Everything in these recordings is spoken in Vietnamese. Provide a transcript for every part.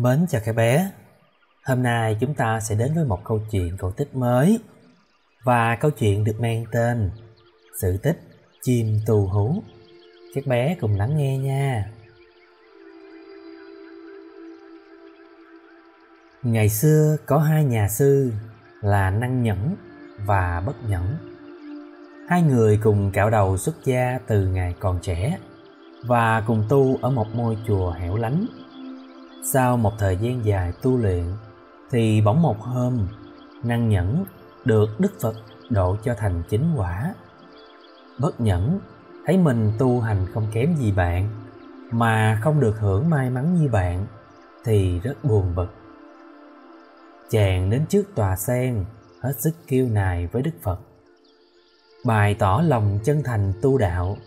Mến chào các bé. Hôm nay chúng ta sẽ đến với một câu chuyện cổ tích mới. Và câu chuyện được mang tên Sự tích chim tù hú. Các bé cùng lắng nghe nha. Ngày xưa có hai nhà sư là Năng Nhẫn và Bất Nhẫn. Hai người cùng cạo đầu xuất gia từ ngày còn trẻ và cùng tu ở một ngôi chùa hẻo lánh. Sau một thời gian dài tu luyện thì bỗng một hôm, Năng Nhẫn được Đức Phật độ cho thành chính quả. Bất Nhẫn thấy mình tu hành không kém gì bạn, mà không được hưởng may mắn như bạn thì rất buồn bực. Chàng đến trước tòa sen, hết sức kiêu nài với Đức Phật, bày tỏ lòng chân thành tu đạo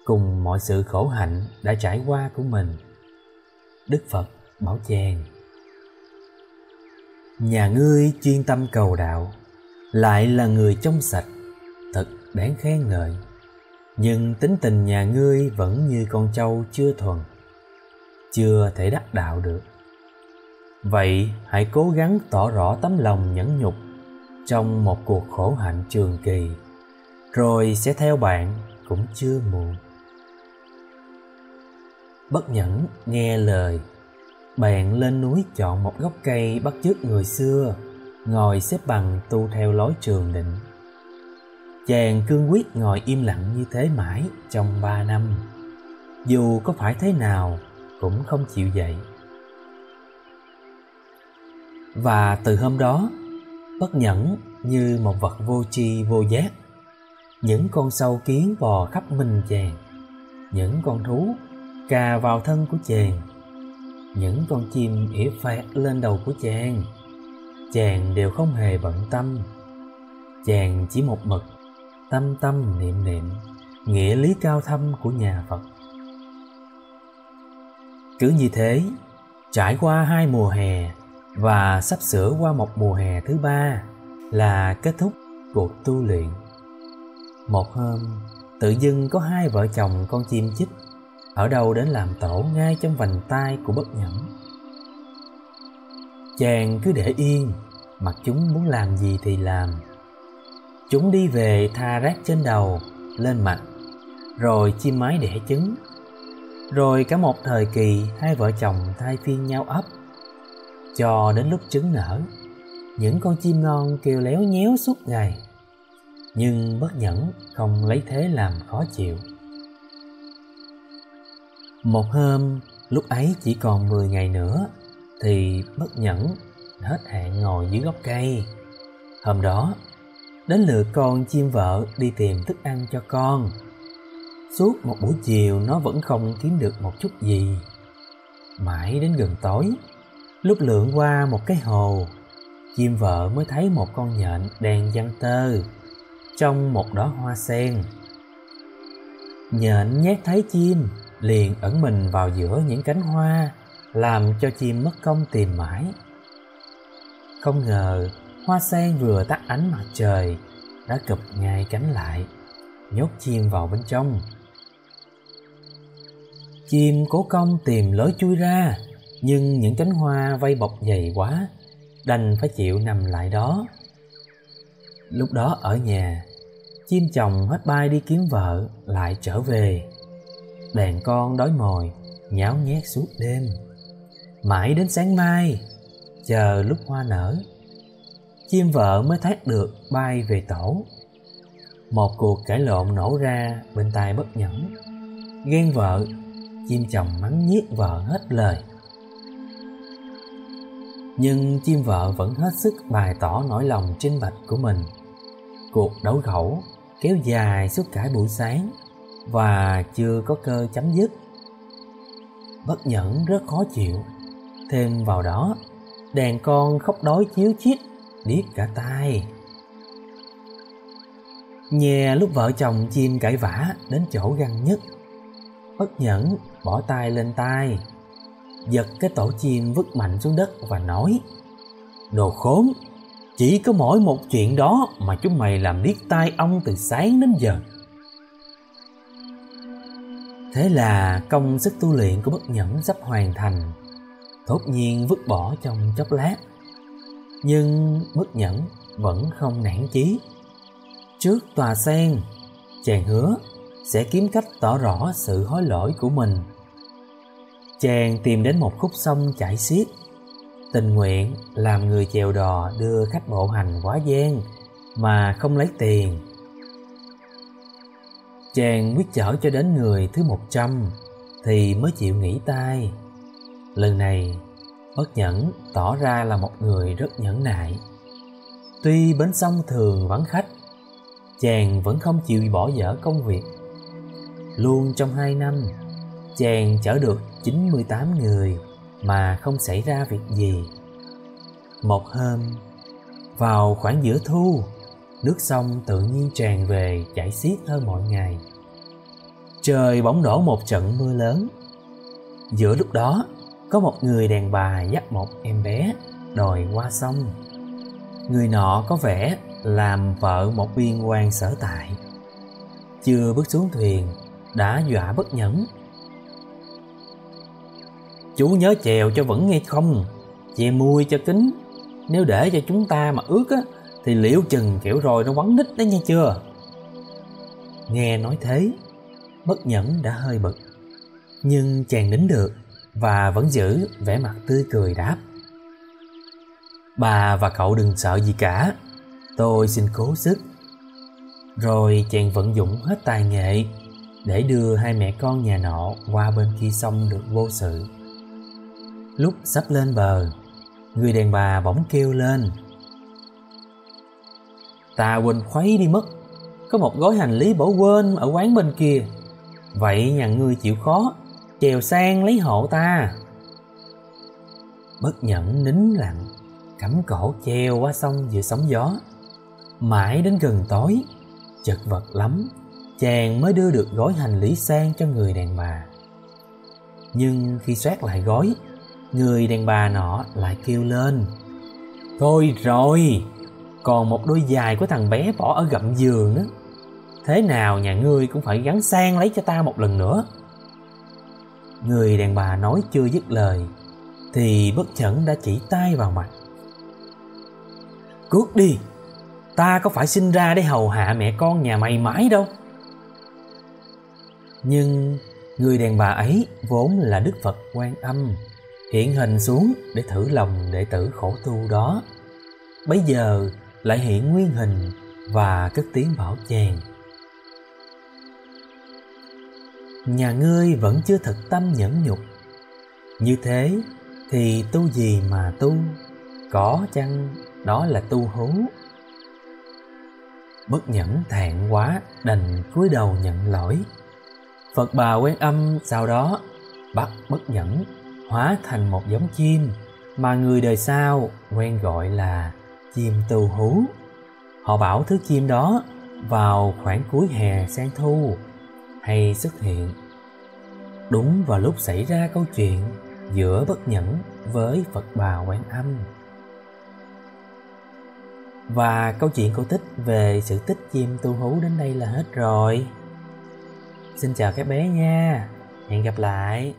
cùng mọi sự khổ hạnh đã trải qua của mình. Đức Phật bảo chàng: nhà ngươi chuyên tâm cầu đạo, lại là người trong sạch, thật đáng khen ngợi. Nhưng tính tình nhà ngươi vẫn như con trâu chưa thuần, chưa thể đắc đạo được. Vậy hãy cố gắng tỏ rõ tấm lòng nhẫn nhục trong một cuộc khổ hạnh trường kỳ, rồi sẽ theo bạn cũng chưa muộn. Bất Nhẫn nghe lời, bèn lên núi chọn một gốc cây bắt chước người xưa, ngồi xếp bằng tu theo lối Trường Định. Chàng cương quyết ngồi im lặng như thế mãi trong 3 năm, dù có phải thế nào cũng không chịu dậy. Và từ hôm đó, Bất Nhẫn như một vật vô tri vô giác. Những con sâu kiến bò khắp mình chàng, những con thú cà vào thân của chàng, những con chim ỉa phạt lên đầu của chàng đều không hề bận tâm. Chàng chỉ một mực tâm tâm niệm niệm nghĩa lý cao thâm của nhà Phật. Cứ như thế, trải qua 2 mùa hè và sắp sửa qua một mùa hè thứ 3 là kết thúc cuộc tu luyện. Một hôm, tự dưng có 2 vợ chồng con chim chích ở đâu đến làm tổ ngay trong vành tai của Bất Nhẫn. Chàng cứ để yên, mặc chúng muốn làm gì thì làm. Chúng đi về tha rác trên đầu, lên mặt, rồi chim mái đẻ trứng. Rồi cả một thời kỳ 2 vợ chồng thay phiên nhau ấp, cho đến lúc trứng nở, những con chim non kêu léo nhéo suốt ngày. Nhưng Bất Nhẫn không lấy thế làm khó chịu. Một hôm, lúc ấy chỉ còn 10 ngày nữa thì Bất Nhẫn hết hạn ngồi dưới gốc cây. Hôm đó, đến lượt con chim vợ đi tìm thức ăn cho con. Suốt một buổi chiều nó vẫn không kiếm được một chút gì. Mãi đến gần tối, lúc lượn qua một cái hồ, chim vợ mới thấy một con nhện đang giăng tơ trong một đóa hoa sen. Nhện nhát thấy chim, liền ẩn mình vào giữa những cánh hoa, làm cho chim mất công tìm mãi. Không ngờ hoa sen vừa tắt ánh mặt trời đã cụp ngay cánh lại, nhốt chim vào bên trong. Chim cố công tìm lối chui ra, nhưng những cánh hoa vây bọc dày quá, đành phải chịu nằm lại đó. Lúc đó ở nhà, chim chồng hết bay đi kiếm vợ lại trở về. Đàn con đói mồi nháo nhét suốt đêm, mãi đến sáng mai, chờ lúc hoa nở, chim vợ mới thoát được bay về tổ. Một cuộc cãi lộn nổ ra bên tai Bất Nhẫn. Ghen vợ, chim chồng mắng nhiếc vợ hết lời. Nhưng chim vợ vẫn hết sức bày tỏ nỗi lòng trinh bạch của mình. Cuộc đấu khẩu kéo dài suốt cả buổi sáng và chưa có cơ chấm dứt. Bất Nhẫn rất khó chịu. Thêm vào đó, đàn con khóc đói chíu chít, điếc cả tai. Nghe lúc vợ chồng chim cãi vã đến chỗ găng nhất, Bất Nhẫn bỏ tay lên tai, giật cái tổ chim vứt mạnh xuống đất và nói: đồ khốn, chỉ có mỗi một chuyện đó mà chúng mày làm điếc tai ông từ sáng đến giờ. Thế là công sức tu luyện của Bất Nhẫn sắp hoàn thành. thốt nhiên vứt bỏ trong chốc lát. Nhưng Bất Nhẫn vẫn không nản chí. Trước tòa sen, chàng hứa sẽ kiếm cách tỏ rõ sự hối lỗi của mình. Chàng tìm đến một khúc sông chảy xiết, tình nguyện làm người chèo đò đưa khách bộ hành quá gian mà không lấy tiền. Chàng quyết chở cho đến người thứ 100 thì mới chịu nghỉ tay. Lần này Bất Nhẫn tỏ ra là một người rất nhẫn nại. Tuy bến sông thường vắng khách, chàng vẫn không chịu bỏ dở công việc. Luôn trong 2 năm, chàng chở được 98 người mà không xảy ra việc gì. Một hôm, vào khoảng giữa thu, nước sông tự nhiên tràn về chảy xiết hơn mọi ngày. Trời bỗng đổ một trận mưa lớn. Giữa lúc đó, có một người đàn bà dắt một em bé đòi qua sông. Người nọ có vẻ làm vợ một viên quan sở tại. Chưa bước xuống thuyền đã dọa Bất Nhẫn: "Chú nhớ chèo cho vững nghe không? Che mui cho kín. Nếu để cho chúng ta mà ướt á, thì liệu chừng kiểu rồi nó quắn đít đấy nghe chưa?" Nghe nói thế, Bất Nhẫn đã hơi bực, nhưng chàng nín được và vẫn giữ vẻ mặt tươi cười đáp: "Bà và cậu đừng sợ gì cả, tôi xin cố sức." Rồi chàng vận dụng hết tài nghệ để đưa hai mẹ con nhà nọ qua bên kia sông được vô sự. Lúc sắp lên bờ, người đàn bà bỗng kêu lên: "Ta quên khuấy đi mất, có một gói hành lý bỏ quên ở quán bên kia. Vậy nhà ngươi chịu khó chèo sang lấy hộ ta." Bất Nhẫn nín lặng, cắm cổ chèo qua sông giữa sóng gió. Mãi đến gần tối, chật vật lắm, chàng mới đưa được gói hành lý sang cho người đàn bà. Nhưng khi soát lại gói, người đàn bà nọ lại kêu lên: "Thôi rồi, còn một đôi giày của thằng bé bỏ ở gầm giường đó. Thế nào nhà ngươi cũng phải gắn sang lấy cho ta một lần nữa." Người đàn bà nói chưa dứt lời thì Bất Nhẫn đã chỉ tay vào mặt: "Cút đi, ta có phải sinh ra để hầu hạ mẹ con nhà mày mãi đâu." Nhưng người đàn bà ấy vốn là Đức Phật Quan Âm, hiện hình xuống để thử lòng đệ tử khổ tu đó. Bấy giờ lại hiện nguyên hình và cất tiếng bảo chàng: "Nhà ngươi vẫn chưa thực tâm nhẫn nhục. Như thế thì tu gì mà tu, có chăng đó là tu hú?" Bất Nhẫn thẹn quá đành cúi đầu nhận lỗi. Phật Bà Quan Âm sau đó bắt Bất Nhẫn hóa thành một giống chim mà người đời sau quen gọi là chim tu hú. Họ bảo thứ chim đó vào khoảng cuối hè sang thu hay xuất hiện đúng vào lúc xảy ra câu chuyện giữa Bất Nhẫn với Phật Bà Quan Âm. Và câu chuyện cổ tích về sự tích chim tu hú đến đây là hết rồi. Xin chào các bé nha, hẹn gặp lại.